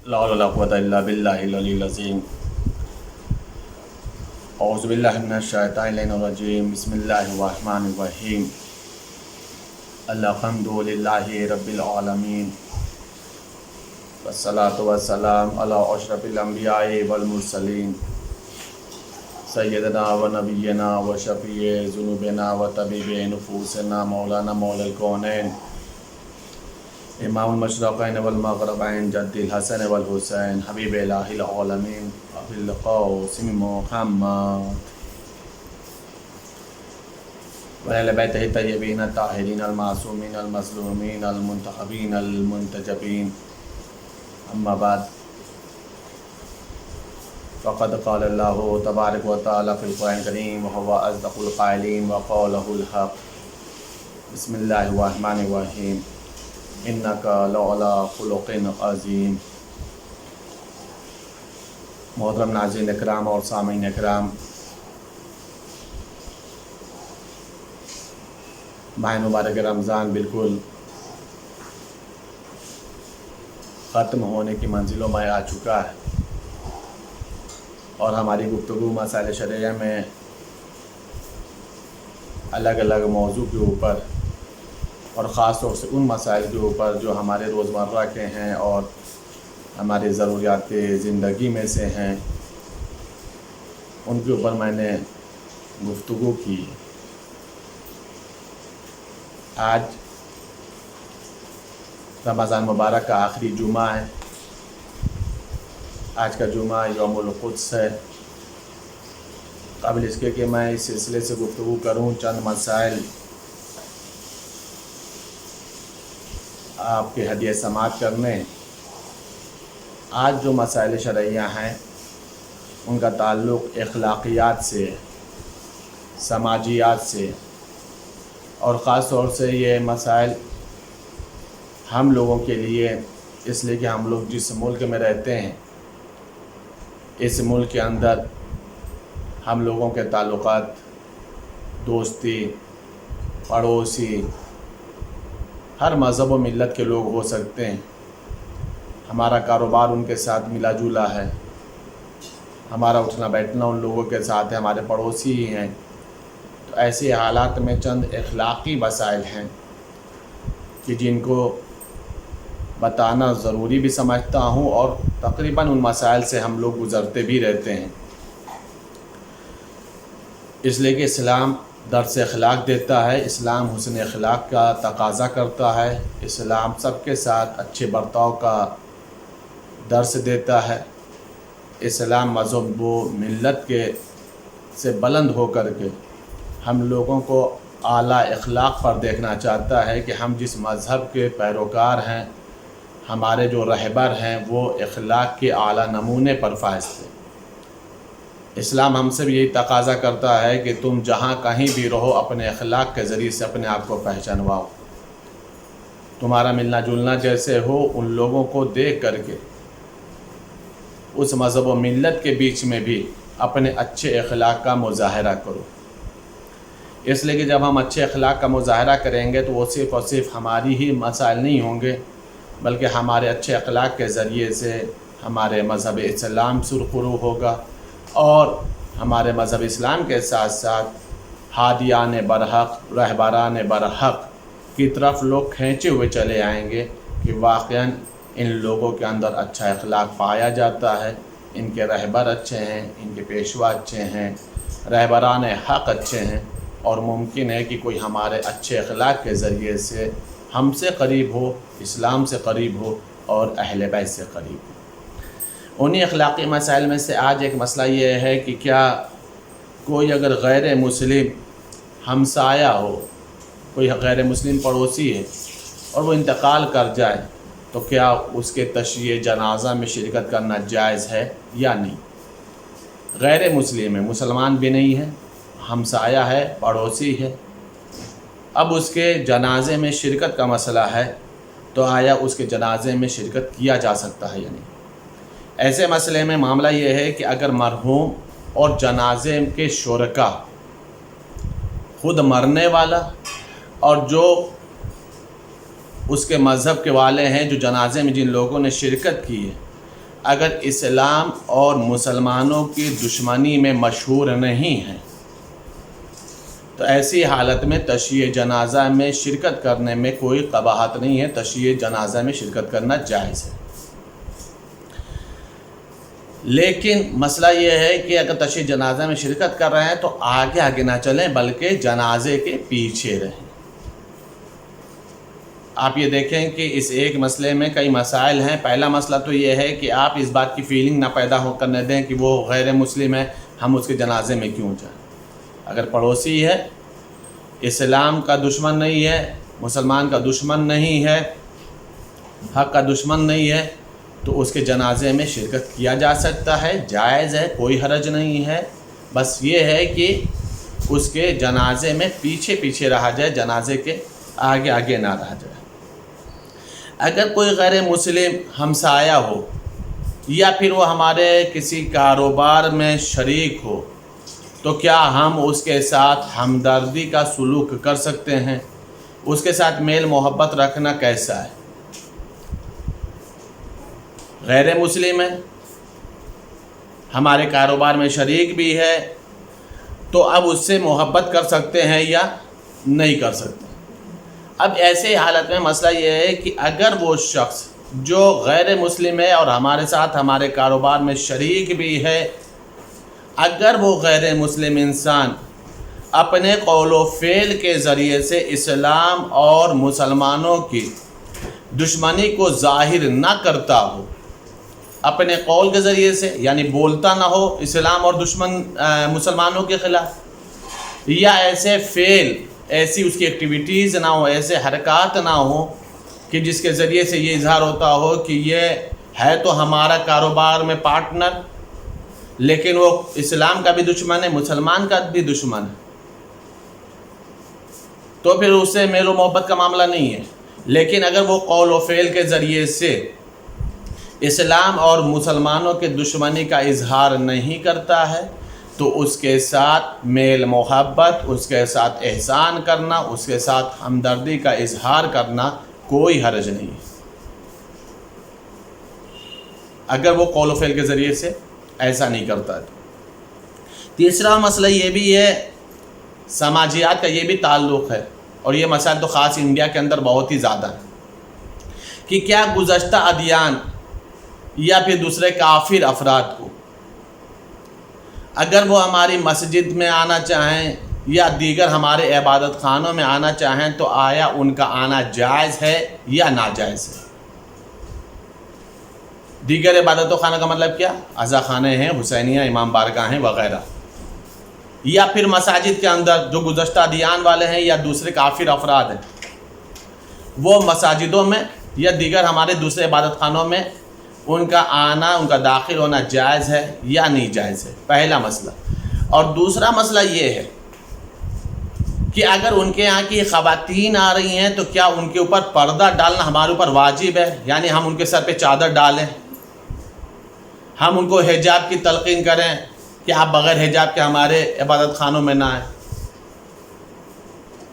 لا حول ولا قوة إلا بالله العلي العظيم أعوذ بالله من الشيطان الرجيم بسم الله الرحمن الرحيم الحمد لله رب العالمين والصلاة والسلام على أشرف الأنبياء والمرسلين سيدنا ونبينا وشفيع ذنوبنا وطبيب نفوسنا مولانا مولى الكونين امام المشرقین والمغربین جد الحسن والحسین حبیب الہ العالمین ابی القاسم محمد وعلی بیتہ الطیبین الطاہرین المعصومین المظلومین المنتخبین المنتجبین اما بعد فقد قال اللہ تبارک و تعالی فی القرآن الکریم وهو اصدق القائلین وقولہ الحق بسم اللہ الرحمن الرحیم انکا لعلی خلق عظیم۔ محترم ناظرین اکرام اور سامعین اکرام، ماہ مبارک رمضان بالکل ختم ہونے کی منزلوں میں آ چکا ہے، اور ہماری گفتگو مسائل شرعیہ میں الگ الگ موضوع کے اوپر اور خاص طور سے ان مسائل کے اوپر جو ہمارے روزمرہ کے ہیں اور ہماری ضروریات زندگی میں سے ہیں، ان کے اوپر میں نے گفتگو کی۔ آج رمضان مبارک کا آخری جمعہ ہے۔ آج کا جمعہ یوم القدس ہے۔ قابل اس کے کہ میں اس سلسلے سے گفتگو کروں، چند مسائل آپ کے ہدیہ سماعت کرنے۔ آج جو مسائل شرعیہ ہیں ان کا تعلق اخلاقیات سے، سماجیات سے، اور خاص طور سے یہ مسائل ہم لوگوں کے لیے اس لیے کہ ہم لوگ جس ملک میں رہتے ہیں، اس ملک کے اندر ہم لوگوں کے تعلقات دوستی، پڑوسی، ہر مذہب و ملت کے لوگ ہو سکتے ہیں۔ ہمارا کاروبار ان کے ساتھ ملا جلا ہے، ہمارا اٹھنا بیٹھنا ان لوگوں کے ساتھ ہے، ہمارے پڑوسی ہی ہیں۔ تو ایسے حالات میں چند اخلاقی مسائل ہیں کہ جن کو بتانا ضروری بھی سمجھتا ہوں، اور تقریباً ان مسائل سے ہم لوگ گزرتے بھی رہتے ہیں، اس لیے کہ اسلام درس اخلاق دیتا ہے، اسلام حسن اخلاق کا تقاضا کرتا ہے، اسلام سب کے ساتھ اچھے برتاؤ کا درس دیتا ہے۔ اسلام مذہب و ملت کے سے بلند ہو کر کے ہم لوگوں کو اعلیٰ اخلاق پر دیکھنا چاہتا ہے کہ ہم جس مذہب کے پیروکار ہیں، ہمارے جو رہبر ہیں، وہ اخلاق کے اعلیٰ نمونے پر فائز تھے۔ اسلام ہم سے بھی یہی تقاضا کرتا ہے کہ تم جہاں کہیں بھی رہو اپنے اخلاق کے ذریعے سے اپنے آپ کو پہچانواؤ۔ تمہارا ملنا جلنا جیسے ہو، ان لوگوں کو دیکھ کر کے اس مذہب و ملت کے بیچ میں بھی اپنے اچھے اخلاق کا مظاہرہ کرو۔ اس لیے کہ جب ہم اچھے اخلاق کا مظاہرہ کریں گے تو وہ صرف اور صرف ہماری ہی مسائل نہیں ہوں گے، بلکہ ہمارے اچھے اخلاق کے ذریعے سے ہمارے مذہب اسلام سرخرو ہوگا، اور ہمارے مذہب اسلام کے ساتھ ساتھ ہادیان برحق، رہبران برحق کی طرف لوگ کھینچے ہوئے چلے آئیں گے کہ واقعاً ان لوگوں کے اندر اچھا اخلاق پایا جاتا ہے، ان کے رہبر اچھے ہیں، ان کے پیشوا اچھے ہیں، رہبران حق اچھے ہیں، اور ممکن ہے کہ کوئی ہمارے اچھے اخلاق کے ذریعے سے ہم سے قریب ہو، اسلام سے قریب ہو، اور اہل بیت سے قریب ہو۔ انہی اخلاقی مسائل میں سے آج ایک مسئلہ یہ ہے کہ کیا کوئی اگر غیر مسلم ہمسایہ ہو، کوئی غیر مسلم پڑوسی ہے اور وہ انتقال کر جائے، تو کیا اس کے تشییع جنازہ میں شرکت کرنا جائز ہے یا نہیں؟ غیر مسلم ہے، مسلمان بھی نہیں ہے، ہمسایہ ہے، پڑوسی ہے، اب اس کے جنازے میں شرکت کا مسئلہ ہے، تو آیا اس کے جنازے میں شرکت کیا جا سکتا ہے یا نہیں؟ ایسے مسئلے میں معاملہ یہ ہے کہ اگر مرحوم اور جنازے کے شرکا خود مرنے والا اور جو اس کے مذہب کے والے ہیں جو جنازے میں جن لوگوں نے شرکت کی ہے اگر اسلام اور مسلمانوں کی دشمنی میں مشہور نہیں ہیں تو ایسی حالت میں تشییع جنازہ میں شرکت کرنے میں کوئی قباحت نہیں ہے، تشییع جنازہ میں شرکت کرنا جائز ہے۔ لیکن مسئلہ یہ ہے کہ اگر تشییع جنازہ میں شرکت کر رہے ہیں تو آگے آگے نہ چلیں بلکہ جنازے کے پیچھے رہیں۔ آپ یہ دیکھیں کہ اس ایک مسئلے میں کئی مسائل ہیں۔ پہلا مسئلہ تو یہ ہے کہ آپ اس بات کی فیلنگ نہ پیدا کرنے دیں کہ وہ غیر مسلم ہے، ہم اس کے جنازے میں کیوں جائیں۔ اگر پڑوسی ہے، اسلام کا دشمن نہیں ہے، مسلمان کا دشمن نہیں ہے، حق کا دشمن نہیں ہے، تو اس کے جنازے میں شرکت کیا جا سکتا ہے، جائز ہے، کوئی حرج نہیں ہے۔ بس یہ ہے کہ اس کے جنازے میں پیچھے پیچھے رہا جائے، جنازے کے آگے آگے نہ رہا جائے۔ اگر کوئی غیر مسلم ہمسایہ ہو یا پھر وہ ہمارے کسی کاروبار میں شریک ہو تو کیا ہم اس کے ساتھ ہمدردی کا سلوک کر سکتے ہیں؟ اس کے ساتھ میل محبت رکھنا کیسا ہے؟ غیر مسلم ہے، ہمارے کاروبار میں شریک بھی ہے، تو اب اس سے محبت کر سکتے ہیں یا نہیں کر سکتے؟ اب ایسے حالت میں مسئلہ یہ ہے کہ اگر وہ شخص جو غیر مسلم ہے اور ہمارے ساتھ ہمارے کاروبار میں شریک بھی ہے، اگر وہ غیر مسلم انسان اپنے قول و فعل کے ذریعے سے اسلام اور مسلمانوں کی دشمنی کو ظاہر نہ کرتا ہو، اپنے قول کے ذریعے سے یعنی بولتا نہ ہو اسلام اور مسلمانوں کے خلاف، یا ایسے فعل، ایسی اس کی ایکٹیویٹیز نہ ہو، ایسے حرکات نہ ہو کہ جس کے ذریعے سے یہ اظہار ہوتا ہو کہ یہ ہے تو ہمارا کاروبار میں پارٹنر لیکن وہ اسلام کا بھی دشمن ہے، مسلمان کا بھی دشمن ہے، تو پھر اس سے میل و محبت کا معاملہ نہیں ہے۔ لیکن اگر وہ قول و فعل کے ذریعے سے اسلام اور مسلمانوں کے دشمنی کا اظہار نہیں کرتا ہے تو اس کے ساتھ میل محبت، اس کے ساتھ احسان کرنا، اس کے ساتھ ہمدردی کا اظہار کرنا کوئی حرج نہیں ہے، اگر وہ قول و فعل کے ذریعے سے ایسا نہیں کرتا ہے۔ تیسرا مسئلہ یہ بھی ہے، سماجیات کا یہ بھی تعلق ہے، اور یہ مسائل تو خاص انڈیا کے اندر بہت ہی زیادہ ہے کہ کیا گزشتہ ادیان یا پھر دوسرے کافر افراد کو اگر وہ ہماری مسجد میں آنا چاہیں یا دیگر ہمارے عبادت خانوں میں آنا چاہیں تو آیا ان کا آنا جائز ہے یا ناجائز ہے؟ دیگر عبادت خانہ کا مطلب کیا؟ عزا خانے ہیں، حسینیہ، امام بارگاہ ہیں وغیرہ، یا پھر مساجد کے اندر جو گزشتہ ادیان والے ہیں یا دوسرے کافر افراد ہیں وہ مساجدوں میں یا دیگر ہمارے دوسرے عبادت خانوں میں ان کا آنا، ان کا داخل ہونا جائز ہے یا نہیں جائز ہے؟ پہلا مسئلہ۔ اور دوسرا مسئلہ یہ ہے کہ اگر ان کے یہاں کی خواتین آ رہی ہیں تو کیا ان کے اوپر پردہ ڈالنا ہمارے اوپر واجب ہے؟ یعنی ہم ان کے سر پہ چادر ڈالیں، ہم ان کو حجاب کی تلقین کریں کہ آپ بغیر حجاب کے ہمارے عبادت خانوں میں نہ آئیں؟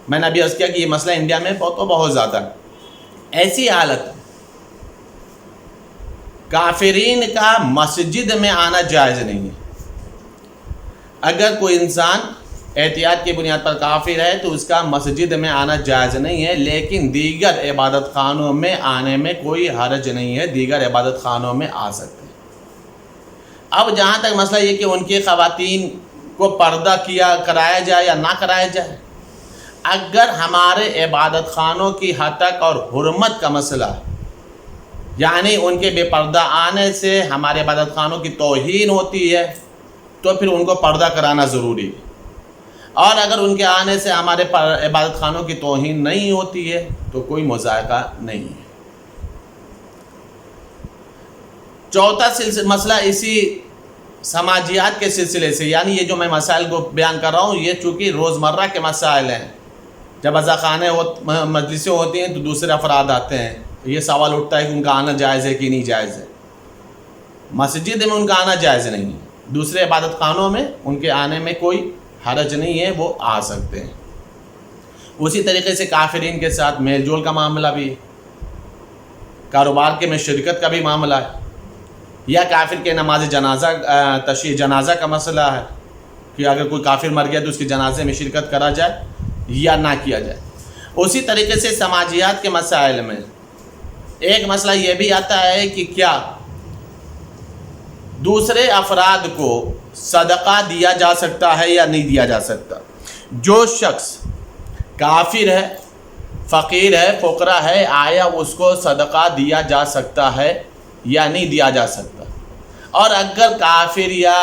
میں نے ابھی عرض کیا کہ یہ مسئلہ انڈیا میں بہت زیادہ ہے۔ ایسی حالت کافرین کا مسجد میں آنا جائز نہیں ہے۔ اگر کوئی انسان احتیاط کی بنیاد پر کافر ہے تو اس کا مسجد میں آنا جائز نہیں ہے، لیکن دیگر عبادت خانوں میں آنے میں کوئی حرج نہیں ہے، دیگر عبادت خانوں میں آ سکتے ہیں۔ اب جہاں تک مسئلہ یہ کہ ان کی خواتین کو پردہ کرایا جائے یا نہ کرایا جائے، اگر ہمارے عبادت خانوں کی حتک اور حرمت کا مسئلہ ہے، یعنی ان کے بے پردہ آنے سے ہمارے عبادت خانوں کی توہین ہوتی ہے تو پھر ان کو پردہ کرانا ضروری ہے، اور اگر ان کے آنے سے ہمارے عبادت خانوں کی توہین نہیں ہوتی ہے تو کوئی مذائقہ نہیں ہے۔ چوتھا مسئلہ اسی سماجیات کے سلسلے سے، یعنی یہ جو میں مسائل کو بیان کر رہا ہوں یہ چونکہ روزمرہ کے مسائل ہیں، جب عزا خانے مجلسیں ہوتی ہیں تو دوسرے افراد آتے ہیں، یہ سوال اٹھتا ہے کہ ان کا آنا جائز ہے کہ نہیں جائز ہے۔ مسجد میں ان کا آنا جائز نہیں ہے، دوسرے عبادت خانوں میں ان کے آنے میں کوئی حرج نہیں ہے، وہ آ سکتے ہیں۔ اسی طریقے سے کافرین کے ساتھ میل جول کا معاملہ بھی ہے، کاروبار کے میں شرکت کا بھی معاملہ ہے، یا کافر کے نماز جنازہ تشییع جنازہ کا مسئلہ ہے کہ اگر کوئی کافر مر گیا تو اس کے جنازے میں شرکت کرا جائے یا نہ کیا جائے۔ اسی طریقے سے سماجیات کے مسائل میں ایک مسئلہ یہ بھی آتا ہے کہ کیا دوسرے افراد کو صدقہ دیا جا سکتا ہے یا نہیں دیا جا سکتا۔ جو شخص کافر ہے، فقیر ہے، فقرا ہے، آیا اس کو صدقہ دیا جا سکتا ہے یا نہیں دیا جا سکتا؟ اور اگر کافر یا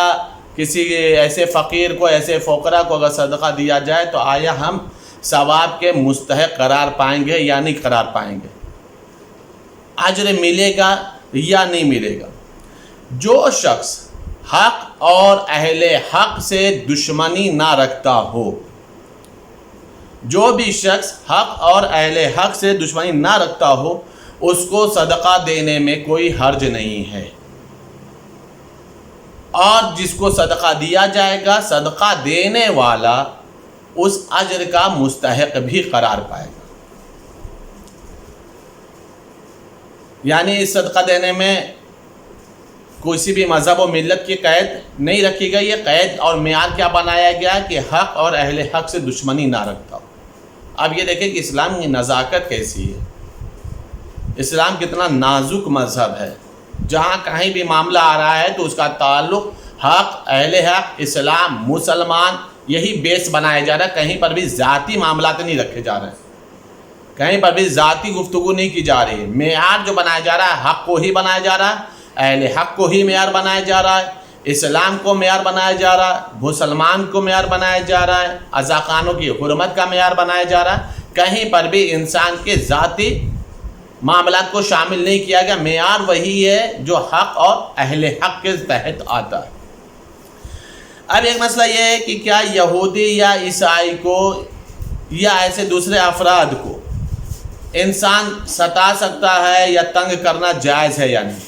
کسی ایسے فقیر کو، ایسے فقرا کو اگر صدقہ دیا جائے تو آیا ہم ثواب کے مستحق قرار پائیں گے یا نہیں قرار پائیں گے؟ اجر ملے گا یا نہیں ملے گا؟ جو شخص حق اور اہل حق سے دشمنی نہ رکھتا ہو، جو بھی شخص حق اور اہل حق سے دشمنی نہ رکھتا ہو، اس کو صدقہ دینے میں کوئی حرج نہیں ہے، اور جس کو صدقہ دیا جائے گا صدقہ دینے والا اس اجر کا مستحق بھی قرار پائے گا۔ یعنی اس صدقہ دینے میں کسی بھی مذہب و ملت کی قید نہیں رکھی گئی ہے۔ قید اور معیار کیا بنایا گیا کہ حق اور اہل حق سے دشمنی نہ رکھتا ہو۔ اب یہ دیکھیں کہ اسلام کی نزاکت کیسی ہے، اسلام کتنا نازک مذہب ہے، جہاں کہیں بھی معاملہ آ رہا ہے تو اس کا تعلق حق، اہل حق، اسلام، مسلمان، یہی بیس بنایا جا رہا ہے۔ کہیں پر بھی ذاتی معاملات نہیں رکھے جا رہے ہیں، کہیں پر بھی ذاتی گفتگو نہیں کی جا رہی ہے۔ معیار جو بنایا جا رہا ہے حق کو ہی بنایا جا رہا ہے، اہل حق کو ہی معیار بنایا جا رہا ہے، اسلام کو معیار بنایا جا رہا ہے، مسلمان کو معیار بنایا جا رہا ہے، ازاخانوں کی حرمت کا معیار بنایا جا رہا ہے۔ کہیں پر بھی انسان کے ذاتی معاملات کو شامل نہیں کیا گیا۔ معیار وہی ہے جو حق اور اہل حق کے تحت آتا ہے۔ اب ایک مسئلہ یہ ہے کہ کیا یہودی یا عیسائی کو یا ایسے دوسرے افراد کو انسان ستا سکتا ہے یا تنگ کرنا جائز ہے یا نہیں؟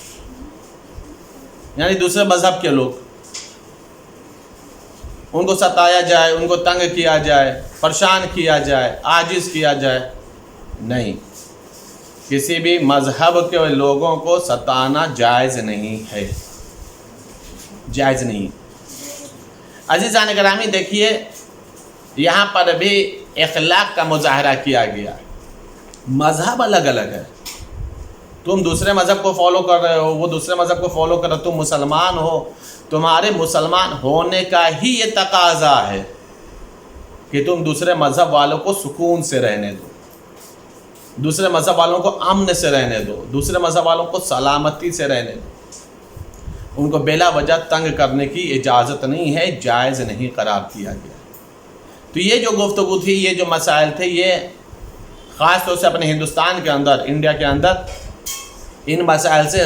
یعنی دوسرے مذہب کے لوگ، ان کو ستایا جائے، ان کو تنگ کیا جائے، پریشان کیا جائے، عاجز کیا جائے؟ نہیں، کسی بھی مذہب کے لوگوں کو ستانا جائز نہیں ہے، جائز نہیں۔ عزیزان گرامی دیکھیے، یہاں پر بھی اخلاق کا مظاہرہ کیا گیا۔ مذہب الگ الگ ہے، تم دوسرے مذہب کو فالو کر رہے ہو، وہ دوسرے مذہب کو فالو کر رہے ہو، تم مسلمان ہو، تمہارے مسلمان ہونے کا ہی یہ تقاضا ہے کہ تم دوسرے مذہب والوں کو سکون سے رہنے دو، دوسرے مذہب والوں کو امن سے رہنے دو، دوسرے مذہب والوں کو سلامتی سے رہنے دو۔ ان کو بلا وجہ تنگ کرنے کی اجازت نہیں ہے، جائز نہیں قرار دیا گیا۔ تو یہ جو گفتگو تھی، یہ جو مسائل تھے، یہ خاص طور سے اپنے ہندوستان کے اندر، انڈیا کے اندر ان مسائل سے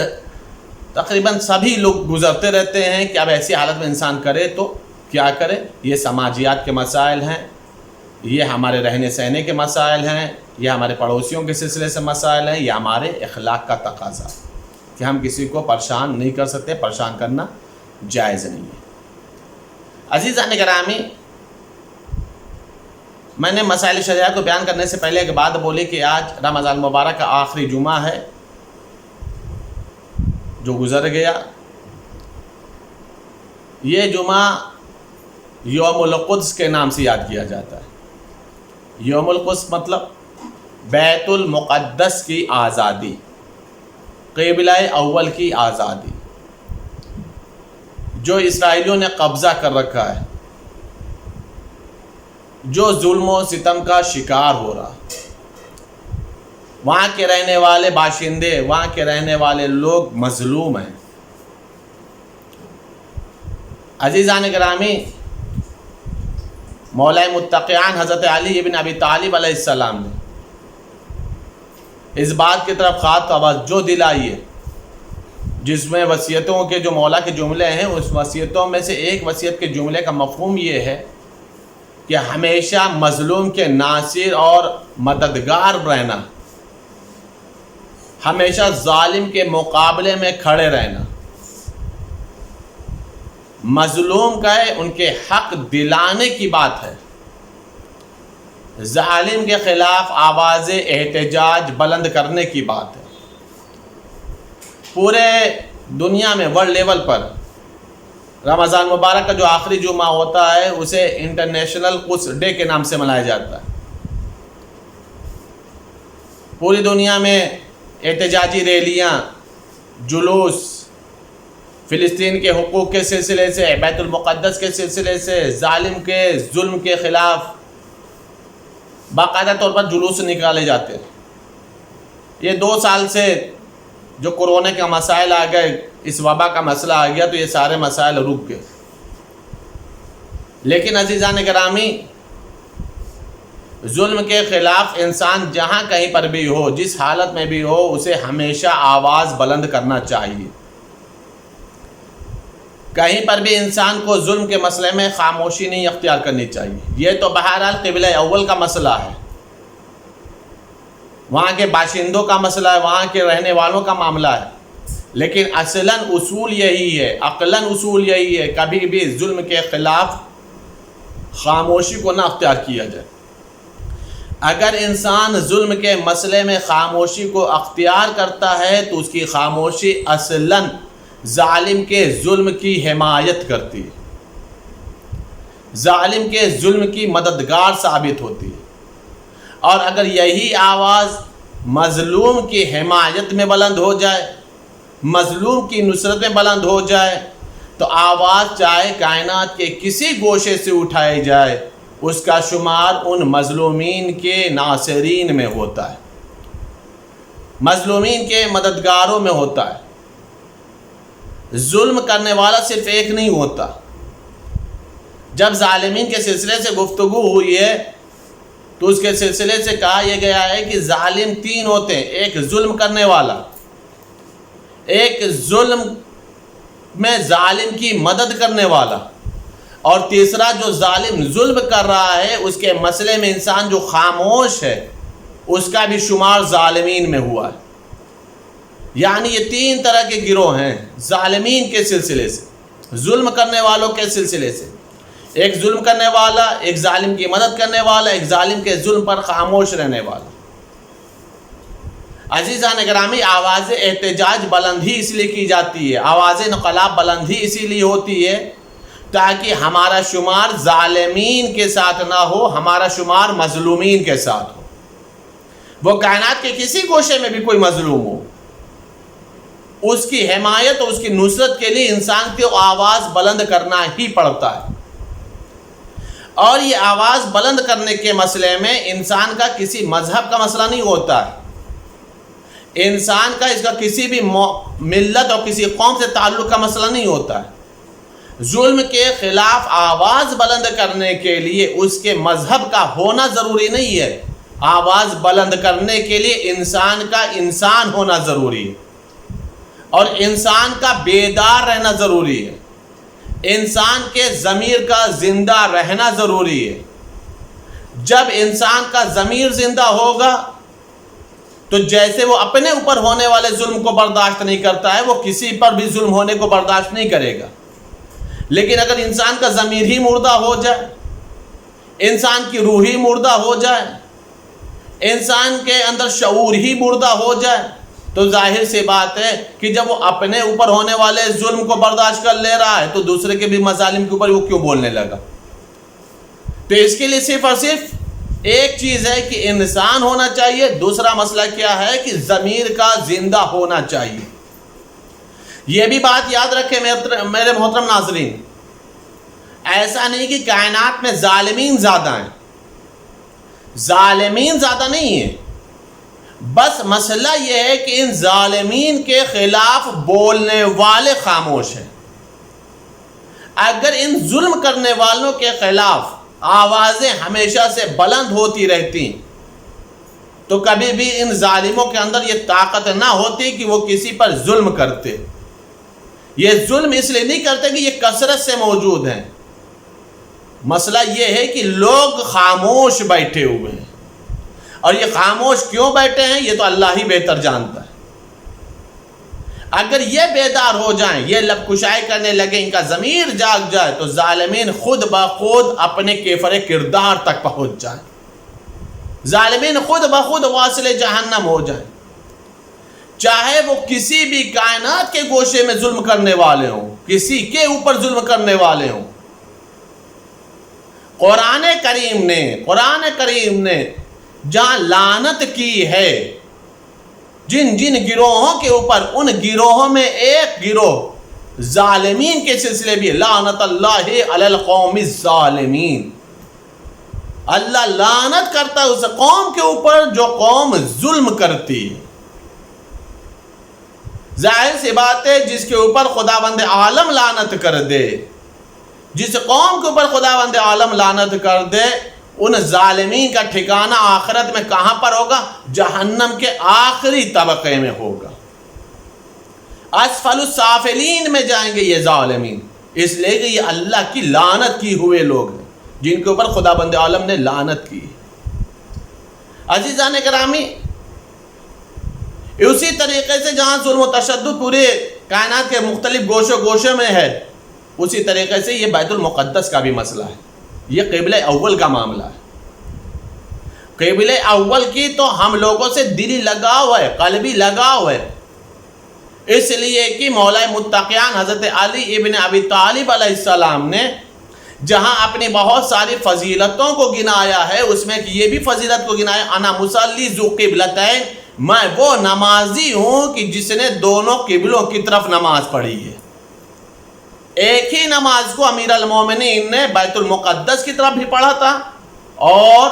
تقریباً سبھی لوگ گزرتے رہتے ہیں کہ اب ایسی حالت میں انسان کرے تو کیا کرے۔ یہ سماجیات کے مسائل ہیں، یہ ہمارے رہنے سہنے کے مسائل ہیں، یہ ہمارے پڑوسیوں کے سلسلے سے مسائل ہیں، یہ ہمارے اخلاق کا تقاضا کہ ہم کسی کو پریشان نہیں کر سکتے، پریشان کرنا جائز نہیں ہے۔ عزیزان گرامی، میں نے مسائل شریعہ کو بیان کرنے سے پہلے ایک بات بولی کہ آج رمضان مبارک کا آخری جمعہ ہے جو گزر گیا۔ یہ جمعہ یوم القدس کے نام سے یاد کیا جاتا ہے۔ یوم القدس مطلب بیت المقدس کی آزادی، قبلہ اول کی آزادی، جو اسرائیلیوں نے قبضہ کر رکھا ہے، جو ظلم و ستم کا شکار ہو رہا، وہاں کے رہنے والے باشندے، وہاں کے رہنے والے لوگ مظلوم ہیں۔ عزیزان گرامی، مولا متقیان حضرت علی ابن ابی طالب علیہ السلام نے اس بات کی طرف خاص توجہ دلائی ہے، جس میں وصیتوں کے جو مولا کے جملے ہیں، اس وصیتوں میں سے ایک وصیت کے جملے کا مفہوم یہ ہے کہ ہمیشہ مظلوم کے ناصر اور مددگار رہنا، ہمیشہ ظالم کے مقابلے میں کھڑے رہنا، مظلوم کا ہے ان کے حق دلانے کی بات ہے، ظالم کے خلاف آواز احتجاج بلند کرنے کی بات ہے۔ پورے دنیا میں ورلڈ لیول پر رمضان مبارک کا جو آخری جمعہ ہوتا ہے اسے انٹرنیشنل قدس ڈے کے نام سے منایا جاتا ہے۔ پوری دنیا میں احتجاجی ریلیاں، جلوس، فلسطین کے حقوق کے سلسلے سے، بیت المقدس کے سلسلے سے، ظالم کے ظلم کے خلاف باقاعدہ طور پر جلوس نکالے جاتے ہیں۔ یہ 2 سال سے جو کورونا کا مسائل آ گئے، اس وبا کا مسئلہ آ گیا تو یہ سارے مسائل رک گئے۔ لیکن عزیزان گرامی، ظلم کے خلاف انسان جہاں کہیں پر بھی ہو، جس حالت میں بھی ہو، اسے ہمیشہ آواز بلند کرنا چاہیے۔ کہیں پر بھی انسان کو ظلم کے مسئلے میں خاموشی نہیں اختیار کرنی چاہیے۔ یہ تو بہرحال قبلہ اول کا مسئلہ ہے، وہاں کے باشندوں کا مسئلہ ہے، وہاں کے رہنے والوں کا معاملہ ہے، لیکن اصلاً اصول یہی ہے، عقلاً اصول یہی ہے، کبھی بھی ظلم کے خلاف خاموشی کو نہ اختیار کیا جائے۔ اگر انسان ظلم کے مسئلے میں خاموشی کو اختیار کرتا ہے تو اس کی خاموشی اصلاً ظالم کے ظلم کی حمایت کرتی ہے، ظالم کے ظلم کی مددگار ثابت ہوتی ہے۔ اور اگر یہی آواز مظلوم کی حمایت میں بلند ہو جائے، مظلوم کی نصرت میں بلند ہو جائے، تو آواز چاہے کائنات کے کسی گوشے سے اٹھائی جائے، اس کا شمار ان مظلومین کے ناصرین میں ہوتا ہے، مظلومین کے مددگاروں میں ہوتا ہے۔ ظلم کرنے والا صرف ایک نہیں ہوتا۔ جب ظالمین کے سلسلے سے گفتگو ہوئی ہے تو اس کے سلسلے سے کہا یہ گیا ہے کہ ظالم 3 ہوتے ہیں، ایک ظلم کرنے والا، ایک ظلم میں ظالم کی مدد کرنے والا، اور تیسرا جو ظالم ظلم کر رہا ہے اس کے مسئلے میں انسان جو خاموش ہے، اس کا بھی شمار ظالمین میں ہوا ہے۔ یعنی یہ 3 طرح کے گروہ ہیں ظالمین کے سلسلے سے، ظلم کرنے والوں کے سلسلے سے۔ ایک ظلم کرنے والا، ایک ظالم کی مدد کرنے والا، ایک ظالم کے ظلم پر خاموش رہنے والا۔ عزیزان گرامی، آواز احتجاج بلند ہی اس لیے کی جاتی ہے، آواز انقلاب بلند ہی اسی لیے ہوتی ہے تاکہ ہمارا شمار ظالمین کے ساتھ نہ ہو، ہمارا شمار مظلومین کے ساتھ ہو۔ وہ کائنات کے کسی گوشے میں بھی کوئی مظلوم ہو، اس کی حمایت اور اس کی نصرت کے لیے انسان کو آواز بلند کرنا ہی پڑتا ہے۔ اور یہ آواز بلند کرنے کے مسئلے میں انسان کا کسی مذہب کا مسئلہ نہیں ہوتا ہے، انسان کا اس کا کسی بھی ملت اور کسی قوم سے تعلق کا مسئلہ نہیں ہوتا ہے۔ ظلم کے خلاف آواز بلند کرنے کے لیے اس کے مذہب کا ہونا ضروری نہیں ہے، آواز بلند کرنے کے لیے انسان کا انسان ہونا ضروری ہے، اور انسان کا بیدار رہنا ضروری ہے، انسان کے ضمیر کا زندہ رہنا ضروری ہے۔ جب انسان کا ضمیر زندہ ہوگا تو جیسے وہ اپنے اوپر ہونے والے ظلم کو برداشت نہیں کرتا ہے، وہ کسی پر بھی ظلم ہونے کو برداشت نہیں کرے گا۔ لیکن اگر انسان کا ضمیر ہی مردہ ہو جائے، انسان کی روح ہی مردہ ہو جائے، انسان کے اندر شعور ہی مردہ ہو جائے، تو ظاہر سی بات ہے کہ جب وہ اپنے اوپر ہونے والے ظلم کو برداشت کر لے رہا ہے تو دوسرے کے بھی مظالم کے اوپر وہ کیوں بولنے لگا؟ تو اس کے لیے صرف اور صرف ایک چیز ہے کہ انسان ہونا چاہیے، دوسرا مسئلہ کیا ہے کہ ضمیر کا زندہ ہونا چاہیے۔ یہ بھی بات یاد رکھیں میرے محترم ناظرین، ایسا نہیں کہ کائنات میں ظالمین زیادہ ہیں، ظالمین زیادہ نہیں ہیں، بس مسئلہ یہ ہے کہ ان ظالمین کے خلاف بولنے والے خاموش ہیں۔ اگر ان ظلم کرنے والوں کے خلاف آوازیں ہمیشہ سے بلند ہوتی رہتی تو کبھی بھی ان ظالموں کے اندر یہ طاقت نہ ہوتی کہ وہ کسی پر ظلم کرتے۔ یہ ظلم اس لیے نہیں کرتے کہ یہ کثرت سے موجود ہیں، مسئلہ یہ ہے کہ لوگ خاموش بیٹھے ہوئے ہیں، اور یہ خاموش کیوں بیٹھے ہیں یہ تو اللہ ہی بہتر جانتا ہے۔ اگر یہ بیدار ہو جائیں، یہ لب کشائی کرنے لگے، ان کا ضمیر جاگ جائے، تو ظالمین خود بخود اپنے کیفر کردار تک پہنچ جائیں، ظالمین خود بخود واصل جہنم ہو جائیں۔ چاہے وہ کسی بھی کائنات کے گوشے میں ظلم کرنے والے ہوں، کسی کے اوپر ظلم کرنے والے ہوں، قرآن کریم نے جہاں لعنت کی ہے جن جن گروہوں کے اوپر، ان گروہوں میں ایک گروہ ظالمین کے سلسلے بھی، لعنت اللہ علی القوم الظالمین، اللہ لعنت کرتا ہے اس قوم کے اوپر جو قوم ظلم کرتی ہے۔ ظاہر سی بات ہے جس کے اوپر خداوند عالم لعنت کر دے، جس قوم کے اوپر خداوند عالم لعنت کر دے، ان ظالمین کا ٹھکانہ آخرت میں کہاں پر ہوگا؟ جہنم کے آخری طبقے میں ہوگا، اسفل السافلین میں جائیں گے یہ ظالمین، اس لیے کہ یہ اللہ کی لعنت کی ہوئے لوگ ہیں جن کے اوپر خداوند عالم نے لعنت کی۔ عزیزان گرامی، اسی طریقے سے جہاں ظلم و تشدد پورے کائنات کے مختلف گوشے میں ہے، اسی طریقے سے یہ بیت المقدس کا بھی مسئلہ ہے، یہ قبلہ اول کا معاملہ ہے۔ قبلہ اول کی تو ہم لوگوں سے دلی لگاؤ ہے، قلبی لگاؤ ہے، اس لیے کہ مولا متقیان حضرت علی ابن ابی طالب علیہ السلام نے جہاں اپنی بہت ساری فضیلتوں کو گنایا ہے، اس میں یہ بھی فضیلت کو گنایا، انا مصلی ذو قبلتین، میں وہ نمازی ہوں کہ جس نے دونوں قبلوں کی طرف نماز پڑھی ہے۔ ایک ہی نماز کو امیر المومنین نے بیت المقدس کی طرف بھی پڑھا تھا اور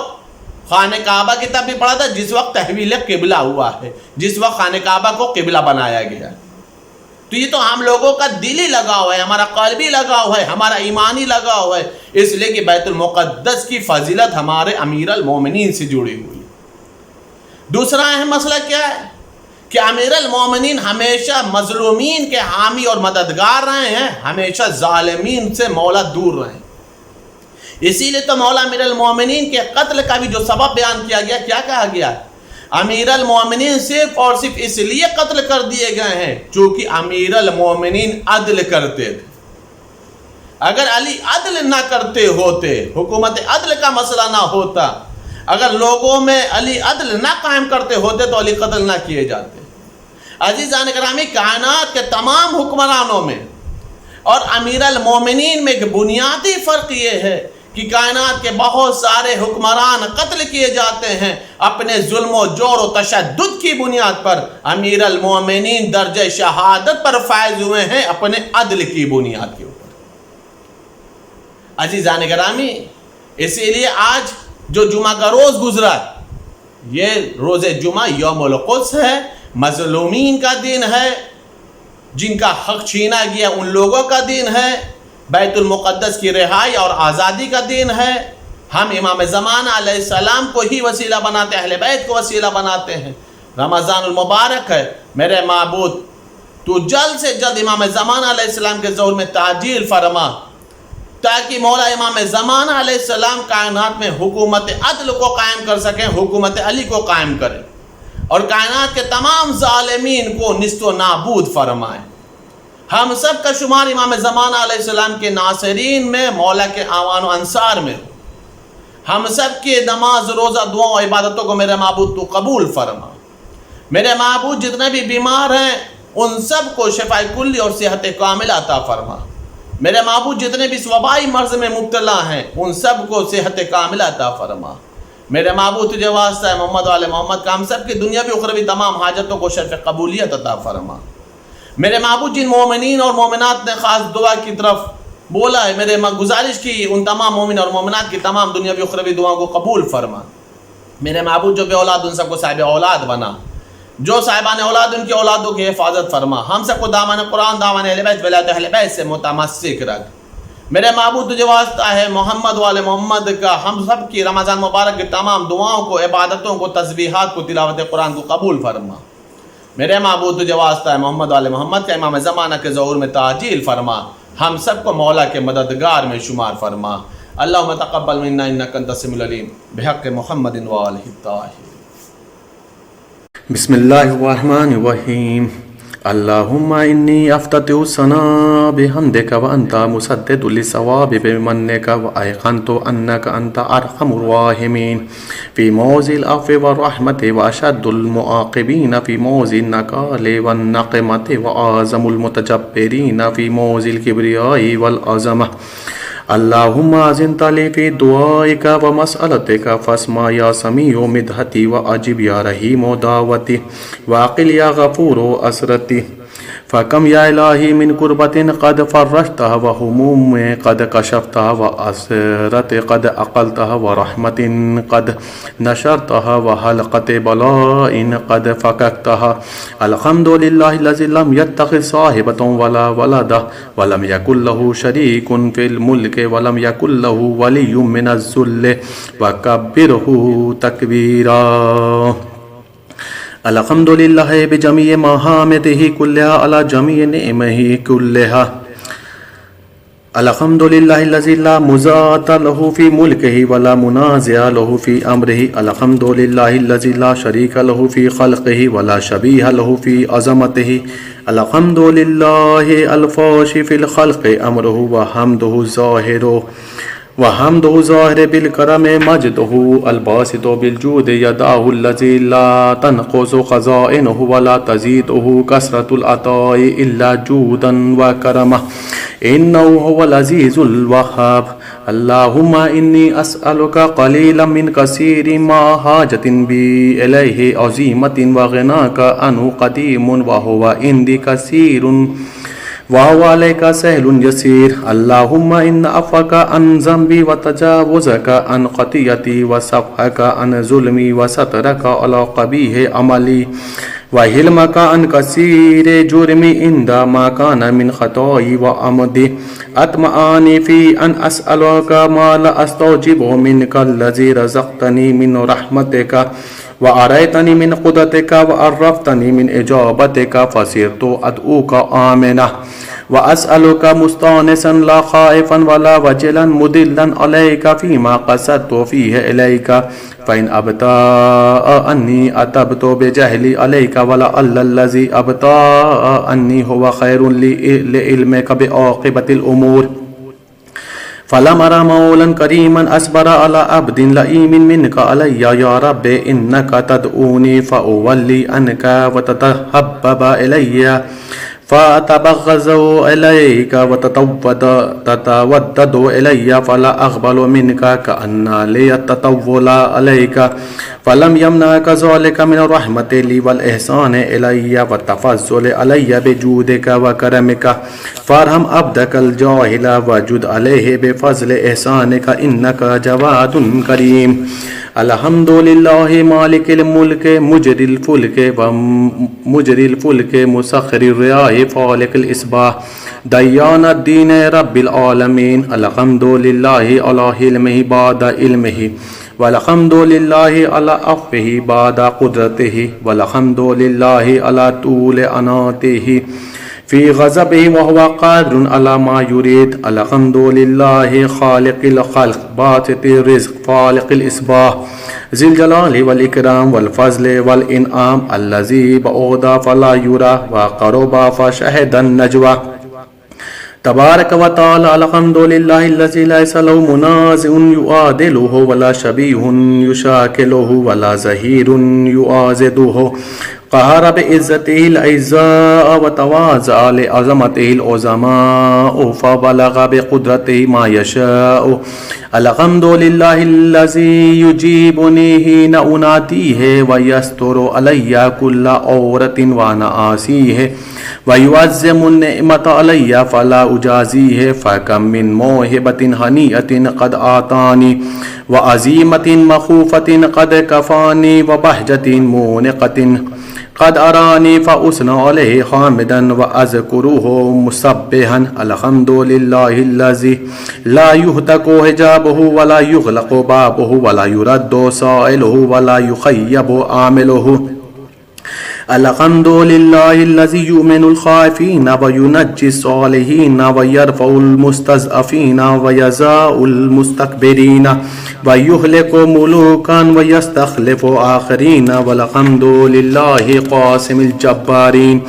خانہ کعبہ کی طرف بھی پڑھا تھا، جس وقت تحویل قبلہ ہوا ہے، جس وقت خانہ کعبہ کو قبلہ بنایا گیا ہے۔ تو یہ تو ہم لوگوں کا دلی لگاؤ ہے، ہمارا قلبی لگاؤ ہے، ہمارا ایمانی لگاؤ ہے، اس لیے کہ بیت المقدس کی فضیلت ہمارے امیر المومنین سے جڑی ہوئی۔ دوسرا اہم مسئلہ کیا ہے کہ امیر المومنین ہمیشہ مظلومین کے حامی اور مددگار رہے ہیں، ہمیشہ ظالمین سے مولا دور رہے ہیں۔ اسی لیے تو مولا امیر المومنین کے قتل کا بھی جو سبب بیان کیا گیا، کیا کہا گیا؟ امیر المومنین صرف اور صرف اس لیے قتل کر دیے گئے ہیں چونکہ امیر المومنین عدل کرتے تھے۔ اگر علی عدل نہ کرتے ہوتے، حکومت عدل کا مسئلہ نہ ہوتا، اگر لوگوں میں علی عدل نہ قائم کرتے ہوتے تو علی قتل نہ کیے جاتے۔ عزیزان گرامی، کائنات کے تمام حکمرانوں میں اور امیر المومنین میں ایک بنیادی فرق یہ ہے کہ کائنات کے بہت سارے حکمران قتل کیے جاتے ہیں اپنے ظلم و جور و تشدد کی بنیاد پر، امیر المومنین درجہ شہادت پر فائز ہوئے ہیں اپنے عدل کی بنیاد کے اوپر۔ عزیزان گرامی، اسی لیے آج جو جمعہ کا روز گزرا، یہ روز جمعہ یوم القدس ہے، مظلومین کا دن ہے، جن کا حق چھینا گیا ان لوگوں کا دن ہے، بیت المقدس کی رہائی اور آزادی کا دن ہے۔ ہم امام زمانہ علیہ السلام کو ہی وسیلہ بناتے ہیں، اہل بیت کو وسیلہ بناتے ہیں۔ رمضان المبارک ہے، میرے معبود تو جلد سے جلد امام زمانہ علیہ السلام کے ظہور میں تعجیل فرما تاکہ مولا امام زمانہ علیہ السلام کائنات میں حکومت عدل کو قائم کر سکیں، حکومت علی کو قائم کریں اور کائنات کے تمام ظالمین کو نیست و نابود فرمائیں۔ ہم سب کا شمار امام زمانہ علیہ السلام کے ناصرین میں، مولا کے اعوان و انصار میں ہو۔ ہم سب کی نماز، روزہ، دعا و عبادتوں کو میرے معبود تو قبول فرما۔ میرے معبود جتنے بھی بیمار ہیں ان سب کو شفاء کلی اور صحت کامل عطا فرما۔ میرے معبود جتنے بھی اس وبائی مرض میں مبتلا ہیں ان سب کو صحت کامل عطا فرما۔ میرے معبود تجھے واسطہ ہے محمد و آل محمد کا، ہم سب کی دنیاوی اخروی تمام حاجتوں کو شرف قبولیت عطا فرما۔ میرے معبود جن مومنین اور مومنات نے خاص دعا کی طرف بولا ہے، میرے گزارش کی ان تمام مومن اور مومنات کی تمام دنیاوی اخروی دعاؤں کو قبول فرما۔ میرے معبود جو بے اولاد ان سب کو صاحب اولاد بنا، جو صاحبان اولاد ان کی اولادوں کی حفاظت فرما۔ ہم سب کو دامن قرآن، دامن اہل بیت، ولایت اہل بیت سے متمسک رکھ۔ میرے معبود تجھے واسطہ ہے محمد و آل محمد کا، ہم سب کی رمضان مبارک کی تمام دعاؤں کو، عبادتوں کو، تسبیحات کو، تلاوت قرآن کو قبول فرما۔ میرے معبود تجھے واسطہ ہے محمد و آل محمد کا، امام زمانہ کے ظہور میں تعجیل فرما، ہم سب کو مولا کے مددگار میں شمار فرما۔ اللہم تقبل منا انک انت السمیع العلیم بحق محمد و آلہ الطاہرین۔ بسم اللہ الرحمن الرحیم۔ اللهم إني أفتتح الثناء بحمدك وأنت مسدد للصواب بمنك وأيقنت أنك أنت أرحم الراحمين في موضع العفو والرحمة وأشد المعاقبين في موضع النكال والنقمة وأعظم المتجبرين في موضع الكبرياء والعظمة. اللهم أذنت لي في دعائك ومسألتك فاسمع يا سميع مدحتي وأجب يا رحيم دعوتي وأقل يا غفور أسرتي. فكم يا إلهي من كربة قد فرجتها وهموم قد كشفتها وأسرة قد أقلتها ورحمة قد نشرتها وحلقة بلاء قد فككتها. الحمد لله الذي لم يتخذ صاحبة ولا ولد ولم يكن له شريك في الملك ولم يكن له ولي من الذل وكبره تكبيرا. الحمد لله بجميع محامده كلها على جميع نعمه كلها. الحمد لله الذي لا مزات له في ملكه ولا منازع له في أمره. الحمد لله الذي لا شريك له في خلقه ولا شبيه له في عظمته. الحمد لله الفاشي في الخلق أمره وحمده ظاهر بالكرم مجده الباسط بالجود يداه الذي لا تنقص خزائنه ولا تزيده كثرة العطاء إلا جودا وكرمه إنه هو العزيز الوهاب. اللهم إني أسألك قليلا من كثير ما حاجة بي إليه عظيمة وغناك عنه قديم وهو عندي كثير وهو عليك سهل يسير. اللهم إن عفوك عن ذنبي وتجاوزك عن خطيئتي وصفحك عن ظلمي وسترك على قبيح عملي وحلمك عن كثير جرمي عندما كان من خطاي وعمدي أطمعني في أن أسألك ما لا أستوجبه منك الذي رزقتني من رحمتك وأريتني من قدرتك وعرفتني من إجابتك فصرت أدعوك آمنا وأسألك مستانسا لا خائفا ولا وجلا مدلا عليك فيما قصدت فيه إليك. فإن أبطأ أني أتبت بجهلي عليك ولعل الذي أبطأ أني هو خير لعلمك بعاقبة الأمور. فلم أرى مولا كريما أصبر على عبد لئيم منك علي يا رب إنك تدعوني فأولي عنك وتتحبب إلي فأتبغض إليك وتتودد إلي فلا أقبل منك كأن لي التطول عليك. فلم يمنعك ذلك من الرحمة لي والإحسان إلي والتفضل علي بجودك وكرمك. فارحم عبدك الجاهل وجد عليه بفضل إحسانك إنك جواد كريم. الحمد لله مالك الملك مجري الفلك مسخر الرياح فالق الإصباح ديان الدين رب العالمين. الحمد لله على حلمه بعد علمه والحمد لله على عفوه بعد قدرته والحمد لله على طول أناته في غضبه وهو قادر على ما يريد. الحمد لله خالق الخلق باسط الرزق فالق الإصباح ذي الجلال والإكرام والفضل والإنعام الذي بعد فلا يرى وقرب فشهد النجوى. تبارك وتعالى. الحمد لله الذي ليس له منازع يعادله ولا شبيه يشاكله ولا زهير يعازده. قهر بعزته الأعزاء وتواضع لعظمته العظماء فبلغ بقدرته ما يشاء. الحمد لله الذي يجيبني حين أناديه ويستر علي كل عورة وأنا آسيه ويعظم النعمة علي فلا أجازيه. فكم من موهبة هنيئة قد أعطاني وعزيمة مخوفة قد كفاني وبهجة مونقة قد أراني فأثنى عليه حامدا وأذكره مسبحا. الحمد لله الذي لا يهتك حجابه ولا يغلق بابه ولا يرد سائله ولا يخيب عامله. الحمد لله الذي يؤمن الخائفين وينجي الصالحين ويرفع المستضعفين ويزاء المستكبرين ويهلك ملوكا ويستخلف آخرين. والحمد لله قاسم الجبارين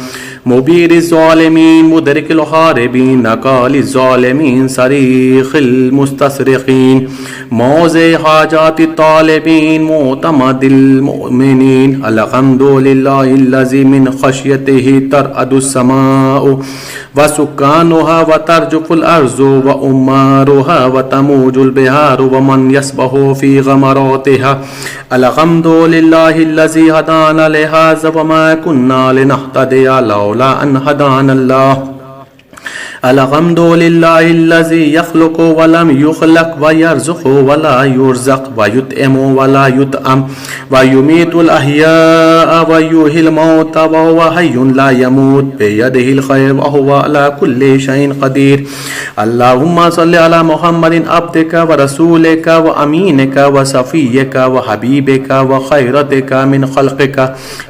مبیر الظالمین مدرک الحاربین نکال الظالمین صریخ المستسرقین موضع حاجات الطالبین معتمد المؤمنین الحمد للہ الذی من خشیتہ ترعد السماء وسکانها وترجف الارض وامارها وتموج البحار ومن يسبح في غمراتها الحمد للہ الذی هدانا لهذا وما كنا لنهتدي لولا ان هدانا الله الحمد للہ الذی یخلق ولم یخلق ویرزق ولا یرزق ویطعم ولا یطعم ویمیت الاحیاء ویحیی الموت وهو حی لا یموت بیدہ الخیر وهو علی کل شیء قدیر اللہم صل علی محمد عبدک ورسولک وامینک وصفیک وحبیبک وخیرتک من خلقک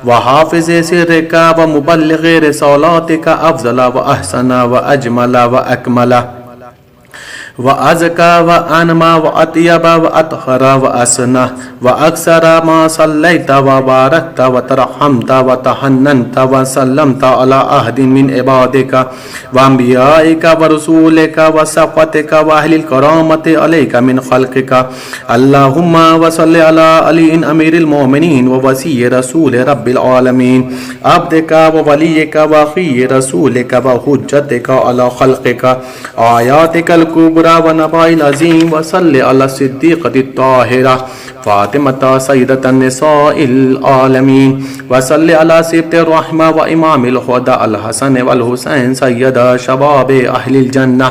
وحافظ سرک ومبلغ رسالاتک افضل واحسن واجمل وأكمل وأزكى وأنمى وأطيب وأطهر وأسنى وأكثر ما صليت وباركت وترحمت وتحننت وسلمت على أحد من عبادك وأنبيائك ورسولك وصفوتك وأهل الكرامة عليك من خلقك اللهم وصل على علي أمير المؤمنين ووصي رسول رب العالمين عبدك ووليك وأخي رسولك وحجتك على خلقك آياتك الكبرى ونبائل العظیم وصل علی الصدیقة الطاہرہ فاطمة سیدة النساء العالمین وصل علی سبط الرحمة وامام الہدى الحسن والحسین سید شباب اہل الجنہ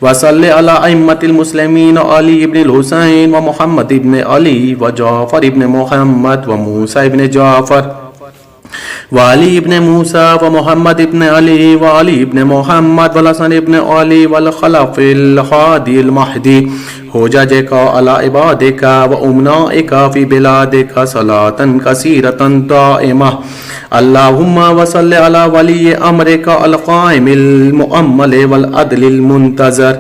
وصل علی ائمة المسلمین علی ابن الحسین ومحمد ابن علی وجعفر ابن محمد وموسى ابن جعفر وعلی ابن موسیٰ ومحمد ابن علی وعلی ابن محمد والحسن ابن علی والخلف الحادی المہدی حججک علی عبادک وامنائک فی بلادک صلاة کثیرة دائمہ اللہم وصل علی ولی امرک القائم المؤمل والعدل المنتظر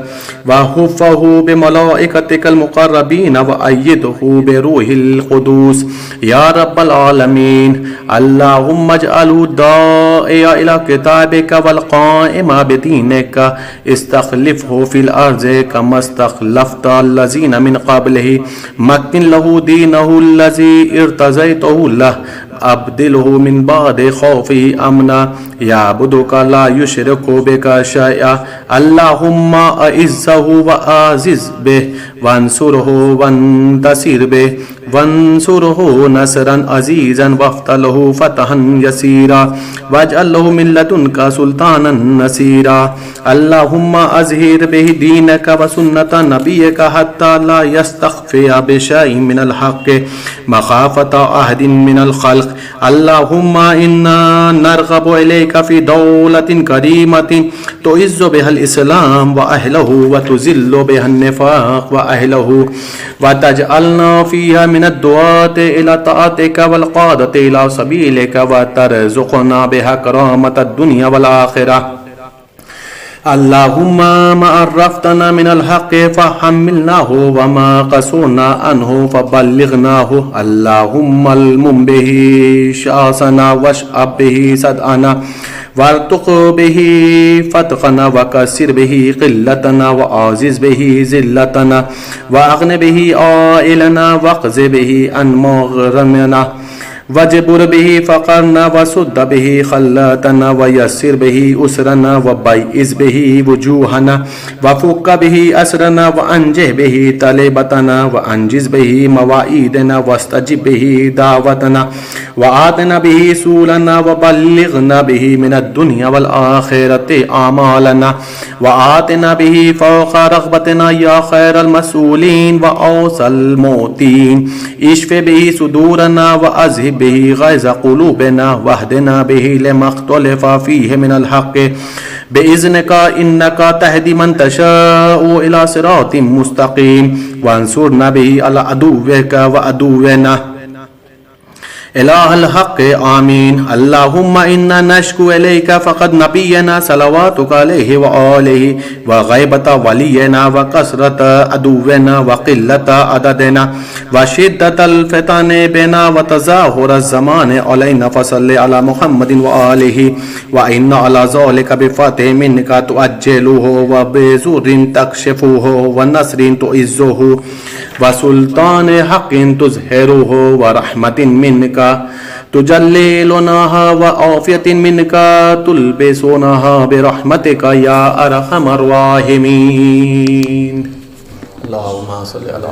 وحفہ بملائکتک المقربین وأیدہ بروح القدوس یا رب العالمین اللہم اجعلوا الداعی الى کتابک والقائم بدینک استخلفہ فی الارض کما استخلفت الذین من قبلہ مکن لہ دینہ الذی ارتضیتہ لہ ابدلہ من بعد خوفه امنا یعبدک لا یشرک بک شیئا اللہم اعزہ وآزز بہ وانصرہ وانتصر بہ وانصرہ نصرا عزیزا وافتح فتحا یسیرا واجعل لہ من لدنک سلطانا نصیرا اللہم اظہر بہ دینک وسنت نبیک حتی لا یستخفی بشیء من الحق مخافۃ احد من الخلق اللہم انا نرغب الیک فی دولت کریمت تعز بها الاسلام واہلہ وتذل بها النفاق واہلہ وتجعلنا فیها من الدعاة الى طاعتك والقادة الى سبیلك وترزقنا بها کرامة الدنیا والآخرة اللہم ما عرفتنا من الحق فحملناه وما قصرنا عنه فبلغناه اللہم المم به شاسنا واشعب به صدعنا وارتق به فتقنا وكسر به قلتنا وعزز به ذلتنا واغن به عائلنا واقض به عن مغرمنا وجبر به فقرنا وسد به خلاتنا ويسر به أسرنا وبيئس به وجوهنا وفك به أسرنا وأنجه به طلبتنا وأنجز به مواعيدنا واستجب به دعوتنا وآتنا به سولنا وبلغنا به من الدنيا والآخرة أعمالنا وآتنا به فوق رغبتنا يا خير المسؤولين وأوصى الموتين اشف به صدورنا وأذهب به غيظ قلوبنا واهدنا به لما اختلف فيه من الحق بإذنك إنك تهدي من تشاء إلى صراط مستقيم وانصرنا به على عدوك وعدونا إله الحق آمين. اللهم إنا نشكو إليك فقد نبينا صلواتك عليه وآله وغيبة ولينا وكثرة عدونا وقلة عددنا وشدة الفتن بنا وتظاهر الزمان علينا فصل على محمد وآله وإن على ذلك بفتح منك تؤجله وبزور تكشفه ونصر تعزه وسلطان حق تظهره ورحمة منك تجللناها وعافية منك تلبسونها برحمتك يا أرحم الراحمين. اللهم صل على